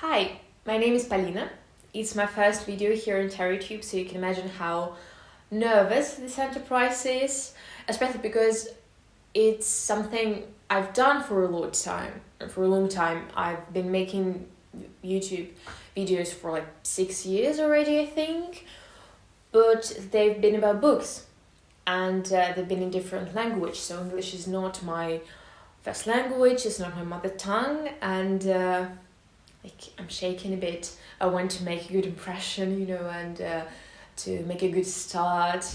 Hi, my name is Polina. It's my first video here on TerraTube, so you can imagine how nervous this enterprise is, especially because it's something I've done for a long time. I've been making YouTube videos for like 6 years already, I think, but they've been about books and they've been in different language. So English is not my first language, it's not my mother tongue, and I'm shaking a bit. I want to make a good impression, and to make a good start.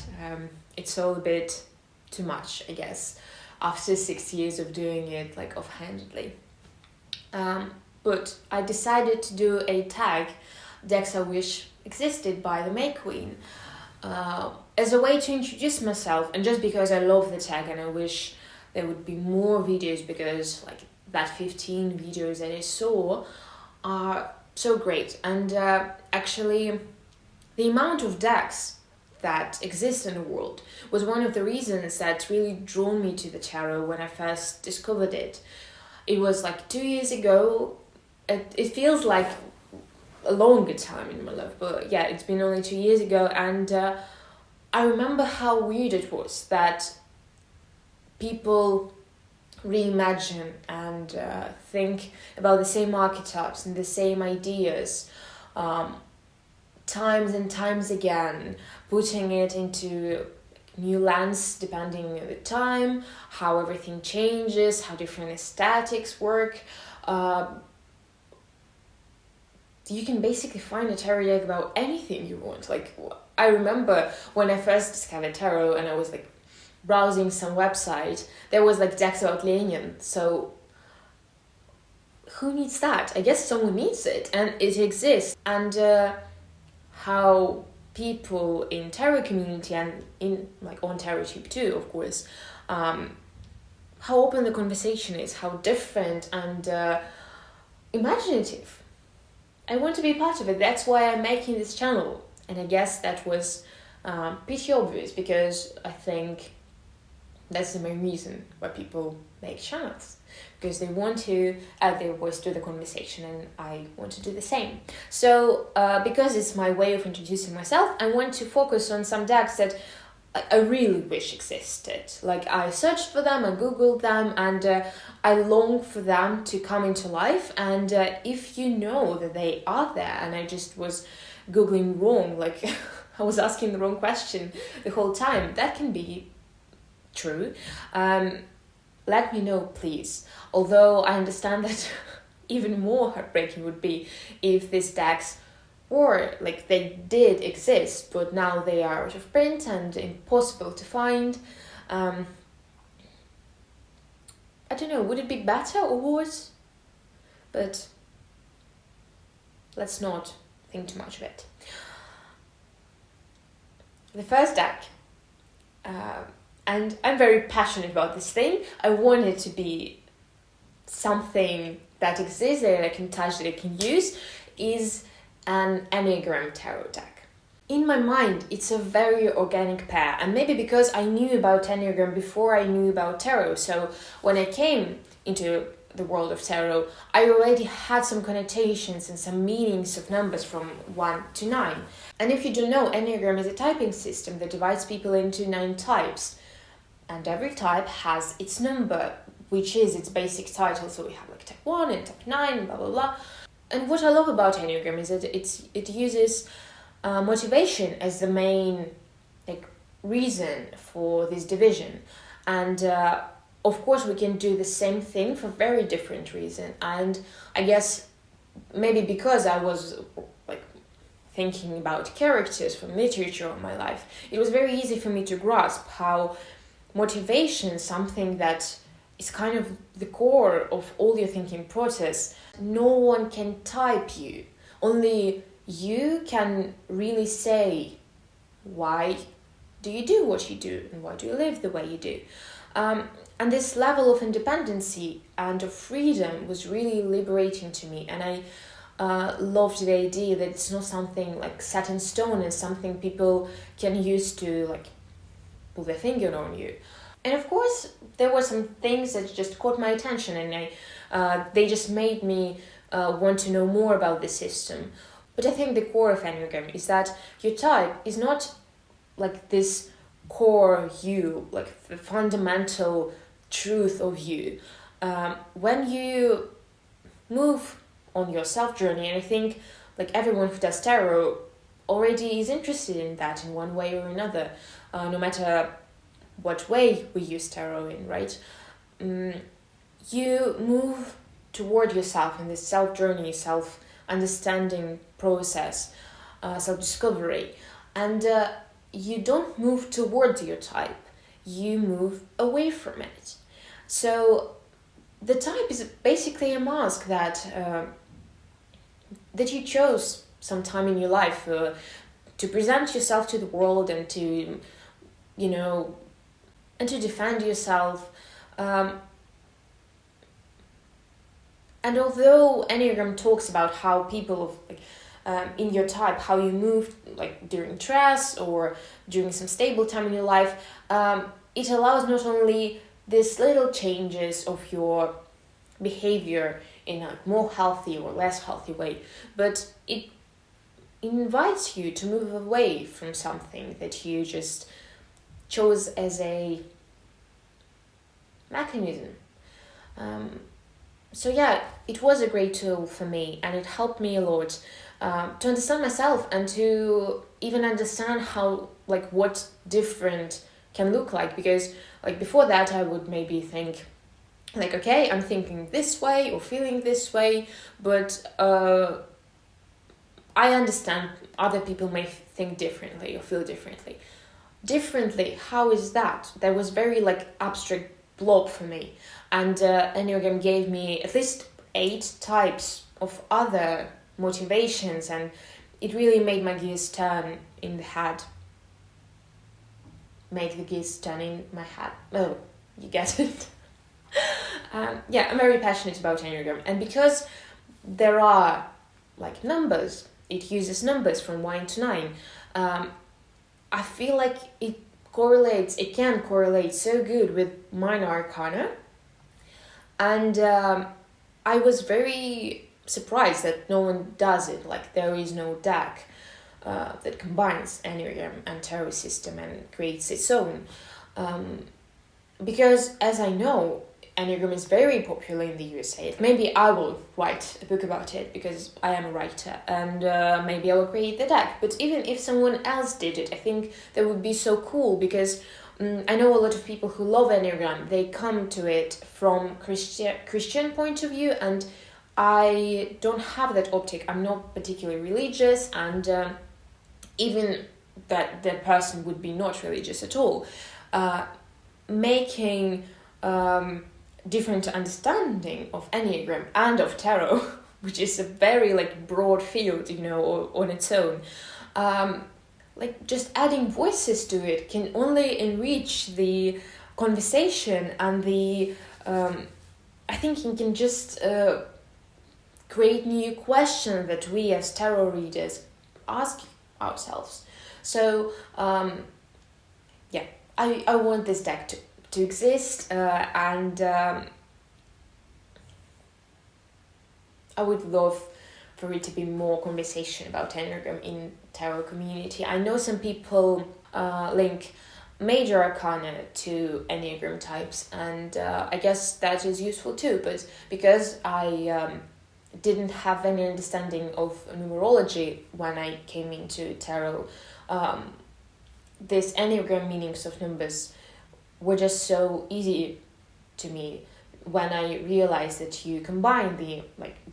It's all a bit too much, I guess, after 6 years of doing it like offhandedly. But I decided to do a tag, decksiwishexisted by the May Queen, as a way to introduce myself, and just because I love the tag and I wish there would be more videos, because like that 15 videos that I saw are so great. And actually the amount of decks that exist in the world was one of the reasons that really drew me to the tarot when I first discovered it. It was like 2 years ago. It feels like a longer time in my life, but yeah, it's been only 2 years ago. And I remember how weird it was that people reimagine and think about the same archetypes and the same ideas times and times again, putting it into new lens depending on the time, how everything changes, how different aesthetics work. You can basically find a tarot deck about anything you want. Like, I remember when I first discovered tarot and I was like browsing some website, there was like decks about Lenin. So who needs that? I guess someone needs it, and it exists. And how people in tarot community and in like on TerraTube too, of course, how open the conversation is, how different and imaginative. I want to be part of it. That's why I'm making this channel. And I guess that was pretty obvious, because I think that's the main reason why people make channels, because they want to add their voice to the conversation, and I want to do the same. So because it's my way of introducing myself, I want to focus on some decks that I really wish existed. Like, I searched for them, I googled them, and I long for them to come into life. And if you know that they are there and I just was googling wrong, like I was asking the wrong question the whole time, that can be true. Let me know, please. Although I understand that even more heartbreaking would be if these decks were, like, they did exist, but now they are out of print and impossible to find. I don't know, would it be better or worse? But let's not think too much of it. The first deck, and I'm very passionate about this thing. I want it to be something that exists, that I can touch, that I can use, is an Enneagram tarot deck. In my mind, it's a very organic pair, and maybe because I knew about Enneagram before I knew about tarot. So when I came into the world of tarot, I already had some connotations and some meanings of numbers from 1 to 9. And if you don't know, Enneagram is a typing system that divides people into 9 types. And every type has its number, which is its basic title. So we have like type 1 and type 9, blah, blah, blah. And what I love about Enneagram is that it uses motivation as the main reason for this division. And of course, we can do the same thing for very different reasons. And I guess maybe because I was thinking about characters from literature in my life, it was very easy for me to grasp how motivation is something that is kind of the core of all your thinking process. No one can type you. Only you can really say, why do you do what you do, and why do you live the way you do? And this level of independency and of freedom was really liberating to me. And I loved the idea that it's not something like set in stone, and something people can use to pull their finger on you. And of course, there were some things that just caught my attention, and they just made me want to know more about the system. But I think the core of Enneagram is that your type is not like this core you, like the fundamental truth of you. When you move on your self journey, and I think like everyone who does tarot already is interested in that in one way or another, no matter what way we use tarot in, right? You move toward yourself in this self journey, self understanding process, self discovery, and you don't move towards your type, you move away from it. So the type is basically a mask that you chose sometime in your life to present yourself to the world and to, and to defend yourself. And although Enneagram talks about how people in your type, how you move like during stress or during some stable time in your life, it allows not only these little changes of your behavior in a more healthy or less healthy way, but it invites you to move away from something that you just chose as a mechanism. So yeah, it was a great tool for me, and it helped me a lot to understand myself and to even understand how, like, what different can look like. Because like before that I would maybe think like, okay, I'm thinking this way or feeling this way, but I understand other people may think differently or feel differently. How is that? That was very like abstract blob for me. And Enneagram gave me at least 8 types of other motivations, and it really made my gears turn in the head. Make the gears turn in my head. Oh, you get it? Yeah, I'm very passionate about Enneagram. And because there are like numbers, it uses numbers from 1 to 9. I feel like it can correlate so good with minor arcana. And I was very surprised that no one does it. Like, there is no deck that combines Enneagram and tarot system and creates its own. Because, as I know, Enneagram is very popular in the USA. Maybe I will write a book about it because I am a writer, and maybe I will create the deck. But even if someone else did it, I think that would be so cool, because I know a lot of people who love Enneagram. They come to it from Christian point of view, and I don't have that optic. I'm not particularly religious, and even that the person would be not religious at all. Making different understanding of Enneagram and of tarot, which is a very like broad field, on its own. Like, just adding voices to it can only enrich the conversation, and I think it can just create new questions that we as tarot readers ask ourselves. So yeah, I want this deck to exist, and I would love for it to be more conversation about Enneagram in tarot community. I know some people link major arcana to Enneagram types, and I guess that is useful too, but because I didn't have any understanding of numerology when I came into tarot, these Enneagram meanings of numbers were just so easy to me when I realized that you combine the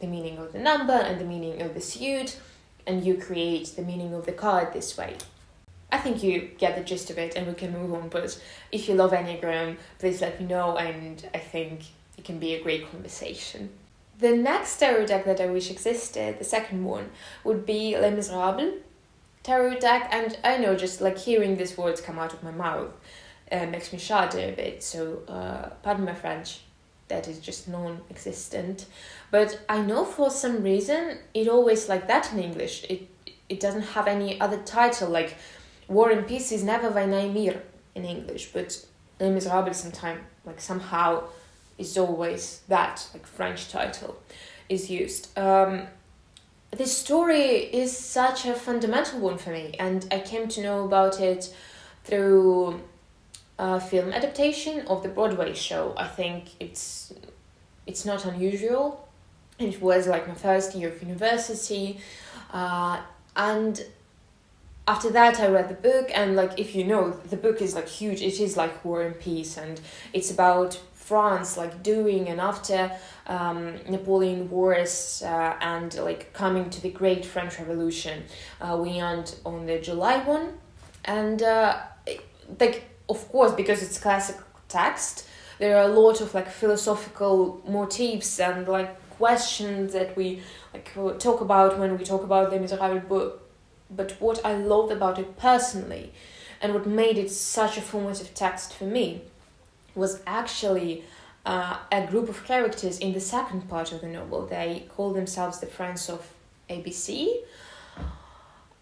meaning of the number and the meaning of the suit, and you create the meaning of the card this way. I think you get the gist of it, and we can move on. But if you love Enneagram, please let me know, and I think it can be a great conversation. The next tarot deck that I wish existed, the second one, would be Les Miserables tarot deck. And I know, just like hearing these words come out of my mouth makes me shudder a bit, so pardon my French. That is just non-existent. But I know for some reason it always like that in English. It doesn't have any other title, like War and Peace is never Vaina in English, but Les Miserables somehow is always that, like, French title. is used. This story is such a fundamental one for me, and I came to know about it through a film adaptation of the Broadway show. I think it's not unusual. It was like my first year of university, and after that I read the book, and like, if you know, the book is like huge. It is like War and Peace, and it's about France like during and after Napoleon Wars and like coming to the Great French Revolution. We end on the July one, and like, of course, because it's classic text, there are a lot of like philosophical motifs and like questions that we like talk about when we talk about Les Miserables book. But what I loved about it personally, and what made it such a formative text for me, was actually a group of characters in the second part of the novel. They call themselves the Friends of ABC,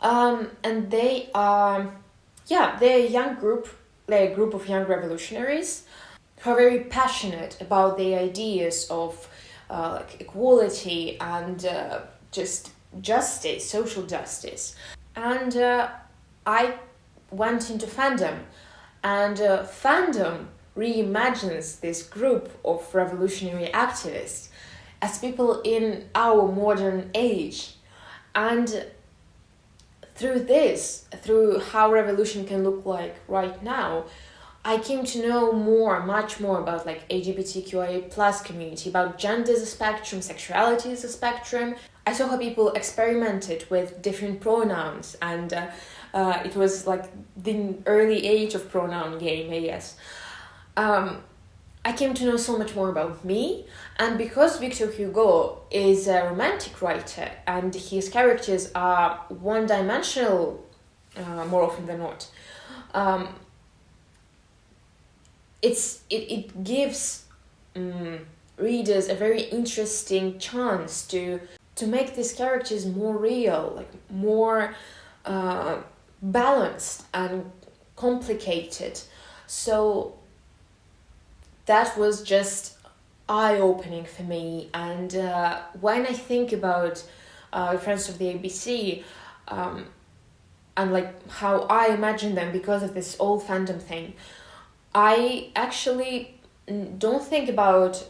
and they're a young group. They're a group of young revolutionaries who are very passionate about the ideas of like equality and just justice, social justice. And I went into fandom, and fandom reimagines this group of revolutionary activists as people in our modern age. And through how revolution can look like right now, I came to know much more about like LGBTQIA plus community, about gender as a spectrum, sexuality as a spectrum. I saw how people experimented with different pronouns, and it was like the early age of pronoun game, I guess. I came to know so much more about me, and because Victor Hugo is a romantic writer and his characters are one-dimensional more often than not, it gives readers a very interesting chance to make these characters more real, like more balanced and complicated. So that was just eye-opening for me. And when I think about Friends of the ABC, and like how I imagine them because of this old fandom thing, I actually don't think about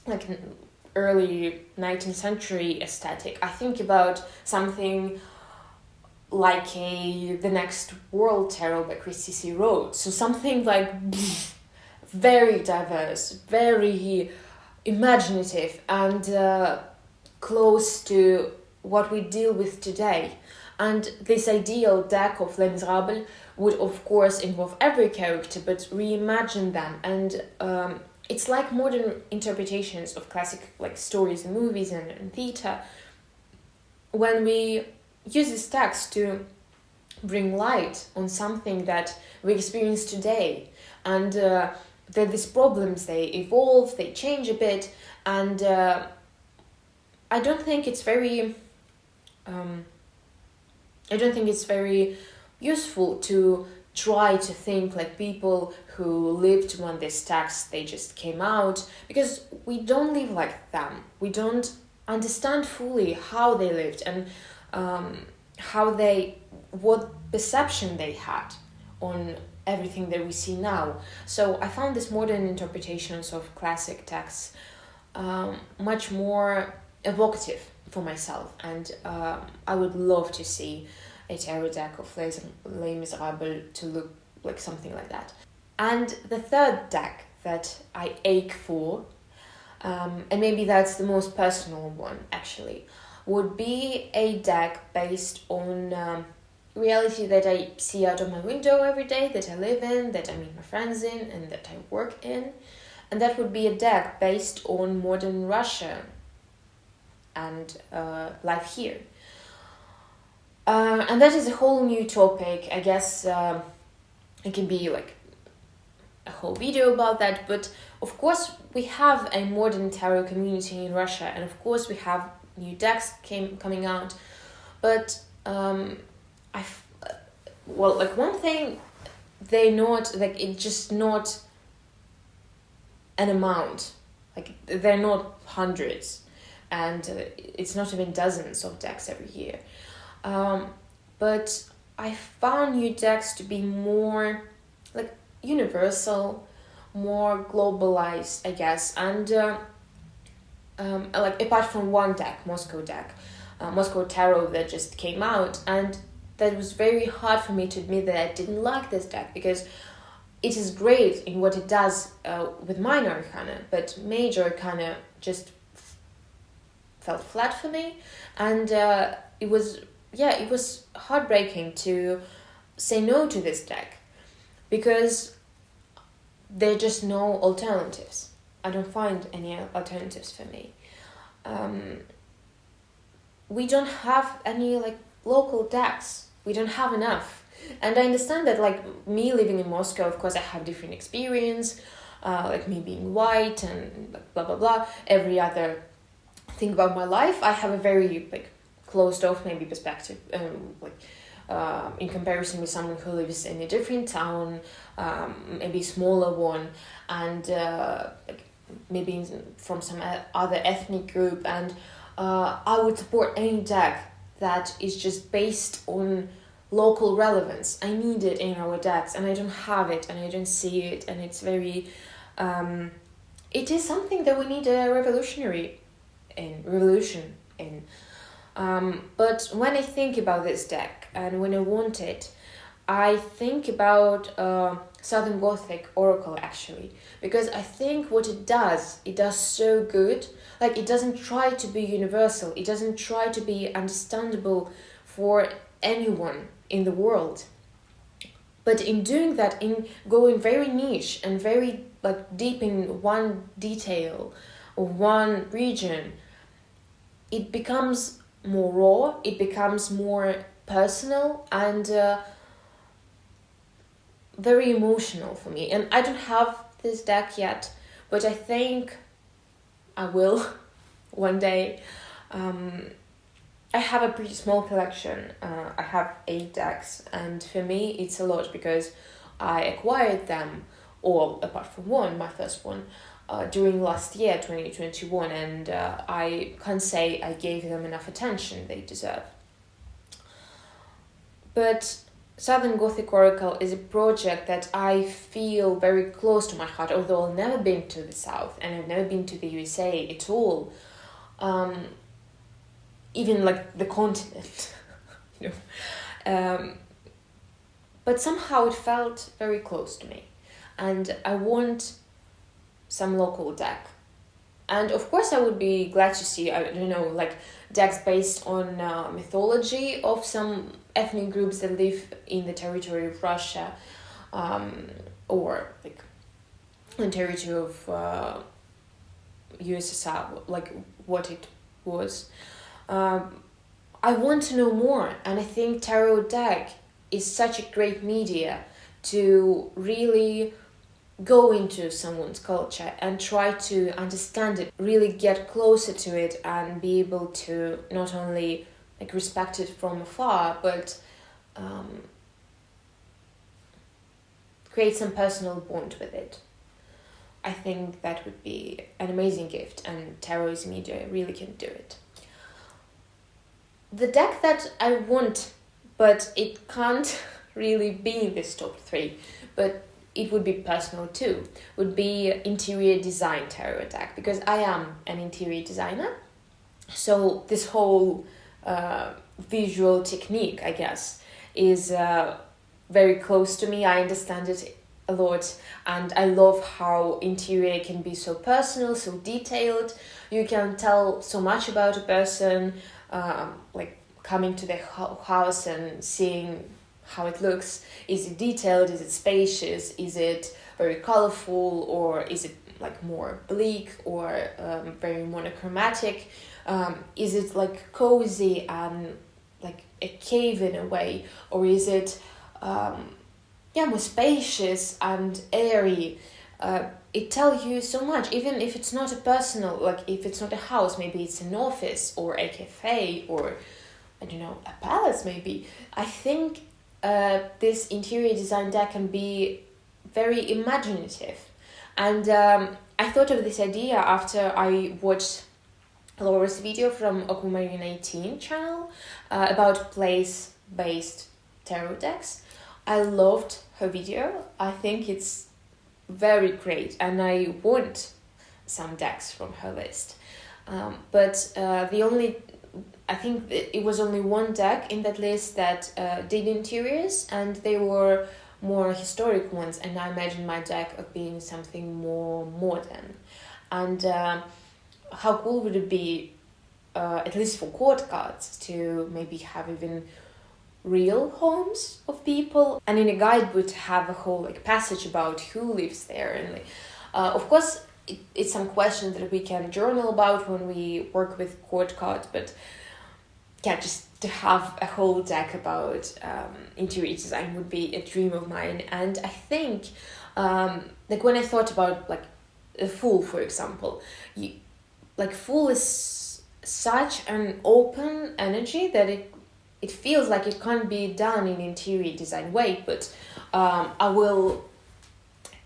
like early 19th century aesthetic. I think about something like The Next World Tarot by Christy C. Rhodes. So something like very diverse, very imaginative, and close to what we deal with today. And this ideal deck of Les Miserables would of course involve every character, but reimagine them. And it's like modern interpretations of classic like stories and movies and theatre. When we use this text to bring light on something that we experience today, and that these problems, they evolve, they change a bit, and I don't think it's very useful to try to think like people who lived when this text they just came out, because we don't live like them. We don't understand fully how they lived and what perception they had on everything that we see now. So I found these modern interpretations of classic texts much more evocative for myself, and I would love to see a tarot deck of Les Miserables to look like something like that. And the third deck that I ache for, and maybe that's the most personal one actually, would be a deck based on reality that I see out of my window every day, that I live in, that I meet my friends in, and that I work in. And that would be a deck based on modern Russia and life here. And that is a whole new topic. I guess it can be like a whole video about that. But of course, we have a modern tarot community in Russia, and of course, we have new decks coming out. But one thing, they're not like, it's just not an amount. Like, they're not hundreds. and it's not even dozens of decks every year. But I found new decks to be more like universal, more globalized, I guess, and like apart from one deck, Moscow Tarot, that just came out, and that was very hard for me to admit that I didn't like this deck, because it is great in what it does with minor arcana, but major arcana just felt flat for me, and it was heartbreaking to say no to this deck, because there are just no alternatives. I don't find any alternatives for me. We don't have any like local decks. We don't have enough. And I understand that, like, me living in Moscow, of course I have different experience, like me being white and like, blah blah blah, every other thing about my life. I have a very like closed off maybe perspective, in comparison with someone who lives in a different town, maybe smaller one, and like maybe from some other ethnic group, and I would support any deck that is just based on local relevance. I need it in our decks, and I don't have it, and I don't see it, and it's very it is something that we need a revolution in. But when I think about this deck and when I want it, I think about Southern Gothic Oracle, actually, because I think what it does so good. Like, it doesn't try to be universal, it doesn't try to be understandable for anyone in the world. But in doing that, in going very niche and very like deep in one detail or one region, it becomes more raw, it becomes more personal, and very emotional for me. And I don't have this deck yet, but I think I will one day. I have a pretty small collection. I have 8 decks, and for me it's a lot because I acquired them all apart from one, my first one, during last year, 2021, and I can't say I gave them enough attention they deserve. But Southern Gothic Oracle is a project that I feel very close to my heart, although I've never been to the South and I've never been to the USA at all. Even like the continent, you know. But somehow it felt very close to me, and I want some local deck. And of course I would be glad to see, I don't know, like decks based on mythology of some ethnic groups that live in the territory of Russia, or like the territory of USSR, like what it was. I want to know more, and I think tarot deck is such a great media to really go into someone's culture and try to understand it, really get closer to it, and be able to not only like respect it from afar, but create some personal bond with it. I think that would be an amazing gift, and tarot is media really can do it. The deck that I want, but it can't really be in this top 3, but it would be personal too, would be interior design tarot deck, because I am an interior designer. So this whole visual technique, I guess, is very close to me. I understand it a lot, and I love how interior can be so personal, so detailed. You can tell so much about a person, like coming to the house and seeing how it looks. Is it detailed? Is it spacious? Is it very colorful? Or is it like more bleak or very monochromatic? Is it like cozy and like a cave in a way? Or is it more spacious and airy? It tells you so much, even if it's not a personal, like if it's not a house, maybe it's an office or a cafe or, I don't know, a palace maybe. I think this interior design deck can be very imaginative. And I thought of this idea after I watched Laura's video from Aquamarine 18 channel about place-based tarot decks. I loved her video. I think it's very great, and I want some decks from her list. But I think it was only one deck in that list that did interiors, and they were more historic ones, and I imagine my deck of being something more modern. And how cool would it be, at least for court cards, to maybe have even real homes of people, and in a guidebook have a whole like passage about who lives there. And of course it's some questions that we can journal about when we work with court cards, but yeah, just to have a whole deck about interior design would be a dream of mine. And I think like when I thought about like a Fool, for example, Fool is such an open energy that it feels like it can't be done in interior design way, but I will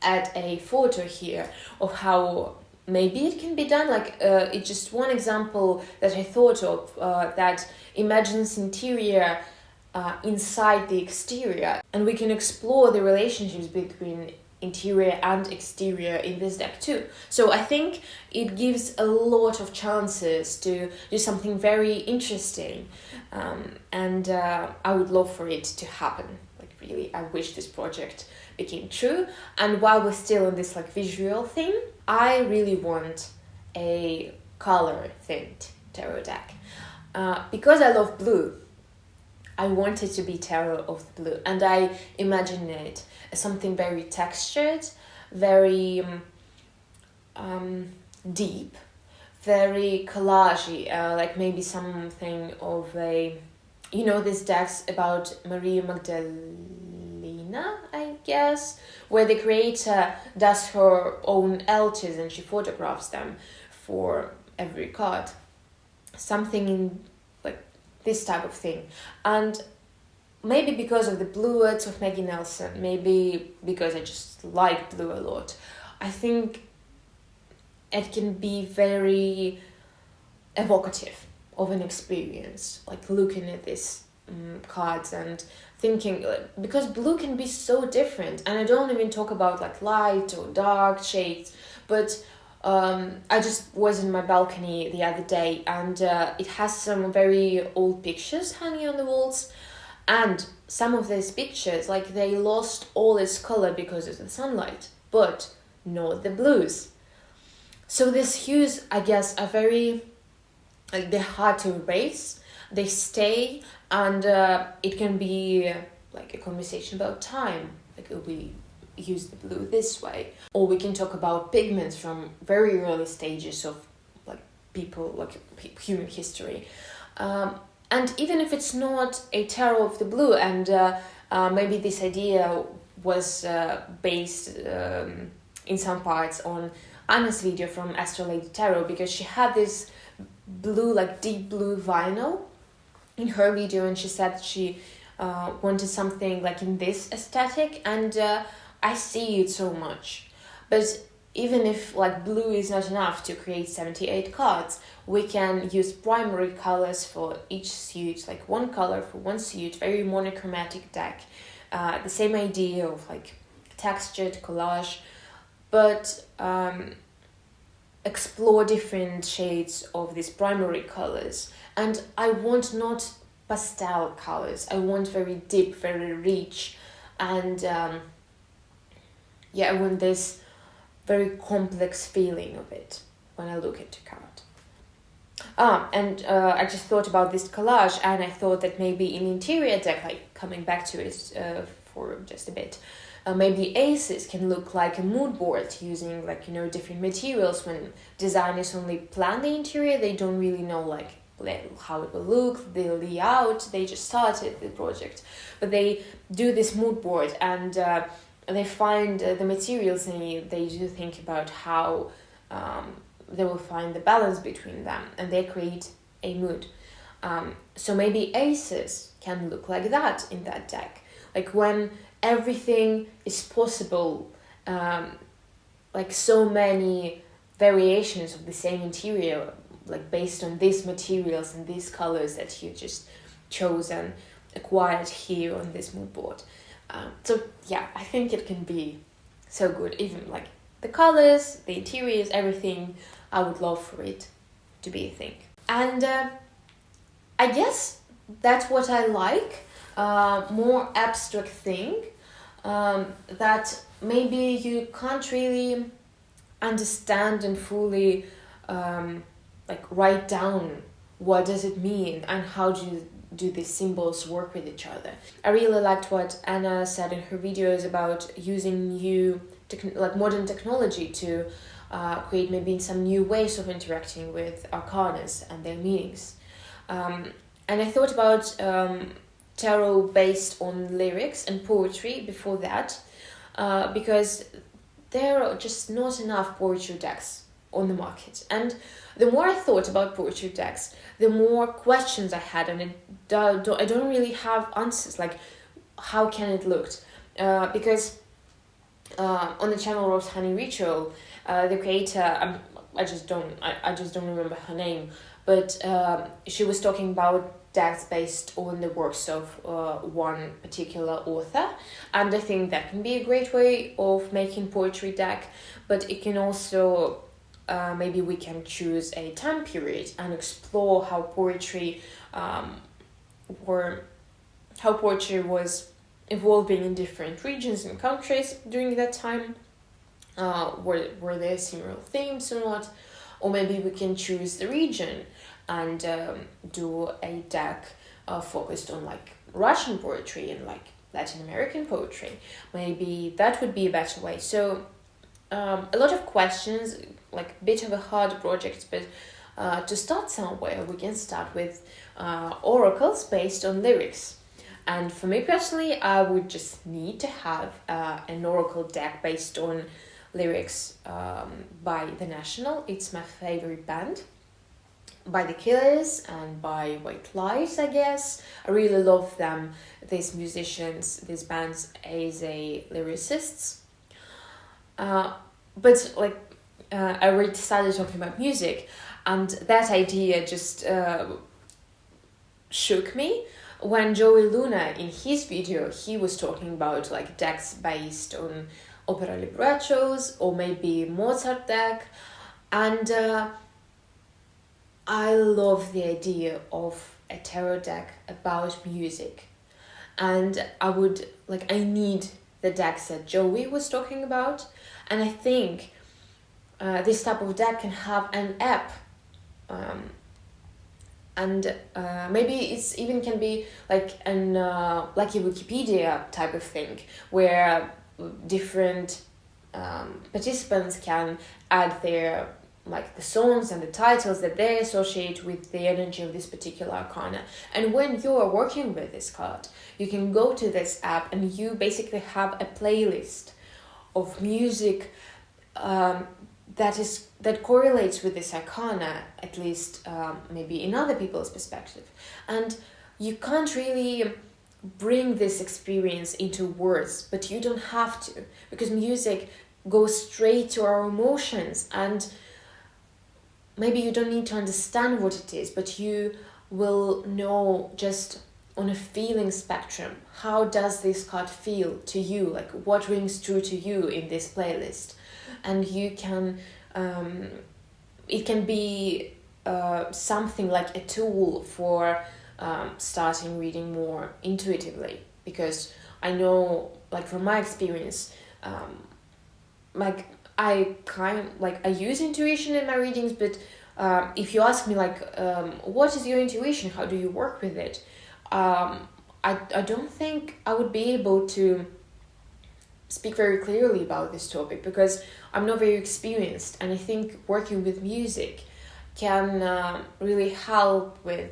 add a photo here of how maybe it can be done. Like it's just one example that I thought of that imagines interior inside the exterior, and we can explore the relationships between interior and exterior in this deck too. So I think it gives a lot of chances to do something very interesting, and I would love for it to happen. Like really, I wish this project became true. And while we're still on this like visual thing, I really want a color themed tarot deck because I love blue. I want it to be tarot of the blue, and I imagine it as something very textured, very deep, very collagey, like maybe something of a, you know, these decks about Maria Magdalena, I guess, where the creator does her own elches and she photographs them for every card. Something in like this type of thing. And maybe because of the blue words of Maggie Nelson, maybe because I just like blue a lot, I think it can be very evocative of an experience, like looking at these cards and thinking, because blue can be so different, and I don't even talk about like light or dark shades, but I just was in my balcony the other day, and it has some very old pictures hanging on the walls, and some of these pictures, like they lost all its color because of the sunlight, but not the blues. So these hues, I guess, are very, like, they're hard to erase, they stay, and it can be like a conversation about time, like we use the blue this way, or we can talk about pigments from very early stages of like people, like human history, and even if it's not a tarot of the blue, and maybe this idea was based in some parts on Anna's video from Astro Lady Tarot, because she had this blue, like deep blue vinyl in her video, and she said she wanted something like in this aesthetic, and I see it so much. But even if like blue is not enough to create 78 cards, we can use primary colors for each suit, like one color for one suit, very monochromatic deck. The same idea of like textured collage, but explore different shades of these primary colors. And I want not pastel colors, I want very deep, very rich, and I want this very complex feeling of it when I look at the card. I just thought about this collage, and I thought that maybe in interior deck, like coming back to it for just a bit, maybe aces can look like a mood board using like, you know, different materials. When designers only plan the interior, they don't really know like how it will look, the layout, they just started the project, but they do this mood board, and they find the materials, and they do think about how they will find the balance between them, and they create a mood. So maybe aces can look like that in that deck, like when everything is possible, like so many variations of the same interior like based on these materials and these colors that you just chose and acquired here on this mood board. So yeah, I think it can be so good. Even like the colors, the interiors, everything, I would love for it to be a thing. And I guess that's what I like, more abstract thing, that maybe you can't really understand and fully like write down what does it mean and how do these symbols work with each other. I really liked what Anna said in her videos about using new like modern technology to create maybe some new ways of interacting with arcanas and their meanings. And I thought about tarot based on lyrics and poetry before that, because there are just not enough poetry decks on the market. And the more I thought about poetry decks, the more questions I had, and I don't really have answers, like how can it look? Because on the channel Rose Honey Ritual, the creator, I just don't remember her name, but she was talking about decks based on the works of one particular author, and I think that can be a great way of making poetry deck. But it can also maybe we can choose a time period and explore how poetry was evolving in different regions and countries during that time. Were there similar themes or not? Or maybe we can choose the region and do a deck focused on like Russian poetry and like Latin American poetry. Maybe that would be a better way. So a lot of questions, like a bit of a hard project, but to start somewhere, we can start with oracles based on lyrics. And for me personally, I would just need to have an oracle deck based on lyrics by The National. It's my favorite band. By The Killers and by White Lies, I guess. I really love them, these musicians, these bands, as a lyricists. But like I already started talking about music, and that idea just shook me when Joey Luna, in his video, he was talking about like decks based on opera librettos or maybe Mozart deck, and I love the idea of a tarot deck about music, and I need the decks that Joey was talking about, and I think this type of deck can have an app, and maybe it's even can be like an like a Wikipedia type of thing where different participants can add their like the songs and the titles that they associate with the energy of this particular arcana. And when you are working with this card, you can go to this app and you basically have a playlist of music that correlates with this arcana, at least maybe in other people's perspective. And you can't really bring this experience into words, but you don't have to, because music goes straight to our emotions, and maybe you don't need to understand what it is, but you will know just on a feeling spectrum, how does this card feel to you, like what rings true to you in this playlist. And you can it can be something like a tool for starting reading more intuitively, because I know, like from my experience, like I use intuition in my readings, but if you ask me what is your intuition, how do you work with it, I don't think I would be able to speak very clearly about this topic, because I'm not very experienced, and I think working with music can really help with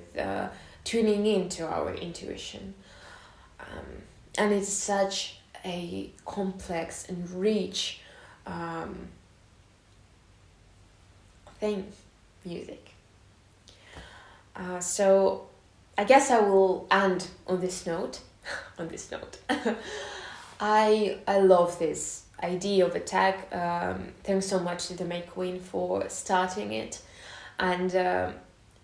tuning into our intuition. And it's such a complex and rich thing, music. So I guess I will end on this note. I love this idea of attack. Thanks so much to the May Queen for starting it. And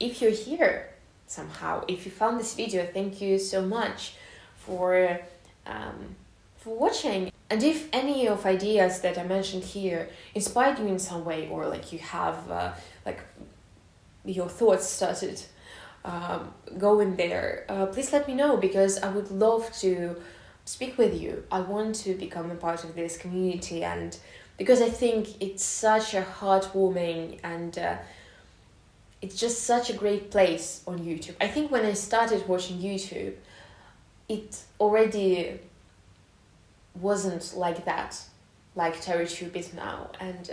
if you're here somehow, if you found this video, thank you so much for watching. And if any of ideas that I mentioned here inspired you in some way, or like you have like your thoughts started going there, please let me know, because I would love to speak with you. I want to become a part of this community, and because I think it's such a heartwarming and it's just such a great place on YouTube. I think when I started watching YouTube, it already wasn't like that, like TerraTube is now, and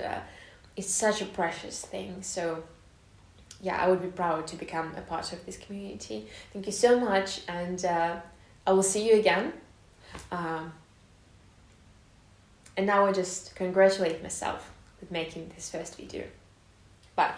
it's such a precious thing. So yeah, I would be proud to become a part of this community. Thank you so much, and I will see you again. And now I just congratulate myself with making this first video. Bye.